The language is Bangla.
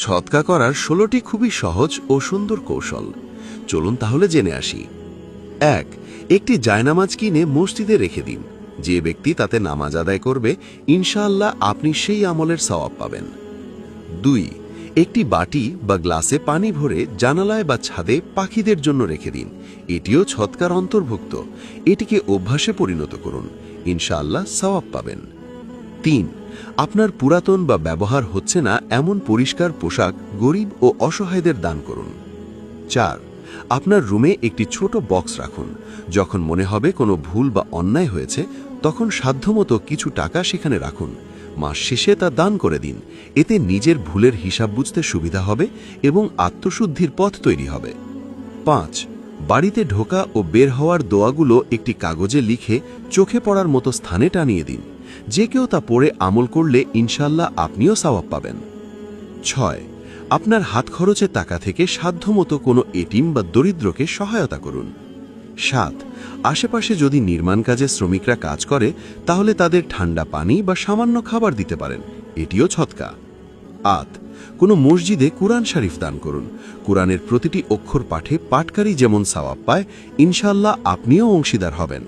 সৎকা করার 16টি খুবই সহজ ও সুন্দর কৌশল। চলুন তাহলে জেনে আসি। 1. একটি জায়নামাজ কিনে মসজিদে রেখে দিন। যে ব্যক্তি তাতে নামাজ আদায় করবে, ইনশাআল্লাহ আপনি সেই আমলের সওয়াব পাবেন। 2. একটি বাটি বা গ্লাসে পানি ভরে জানালায় বা ছাদে পাখিদের জন্য রেখে দিন। এটিও সৎকার অন্তর্ভুক্ত। এটিকে অভ্যাসে পরিণত করুন, ইনশাআল্লাহ সওয়াব পাবেন। 3. আপনার পুরাতন বা ব্যবহার হচ্ছে না এমন পরিষ্কার পোশাক গরিব ও অসহায়দের দান করুন। 4. আপনার রুমে একটি ছোট বক্স রাখুন। যখন মনে হবে কোনো ভুল বা অন্যায় হয়েছে, তখন সাধ্যমতো কিছু টাকা সেখানে রাখুন। মাস শেষে তা দান করে দিন। এতে নিজের ভুলের হিসাব বুঝতে সুবিধা হবে এবং আত্মশুদ্ধির পথ তৈরি হবে। 5. বাড়িতে ঢোকা ও বের হওয়ার দোয়াগুলো একটি কাগজে লিখে চোখে পড়ার মতো স্থানে টানিয়ে দিন। যে কেউ তা পড়ে আমল করলে ইনশাআল্লাহ আপনিও সওয়াব পাবেন। 6. আপনার হাত খরচের টাকা থেকে সাধ্যমতো কোনো এতিম বা দরিদ্রকে সহায়তা করুন। 7. আশেপাশে যদি নির্মাণ কাজে শ্রমিকরা কাজ করে, তাহলে তাদের ঠান্ডা পানি বা সামান্য খাবার দিতে পারেন। এটিও সদকা। 8. কোনো মসজিদে কুরআন শরীফ দান করুন। কুরআনের প্রতিটি অক্ষর পাঠে পাঠকারী যেমন সওয়াব পায়, ইনশাআল্লাহ আপনিও অংশীদার হবেন।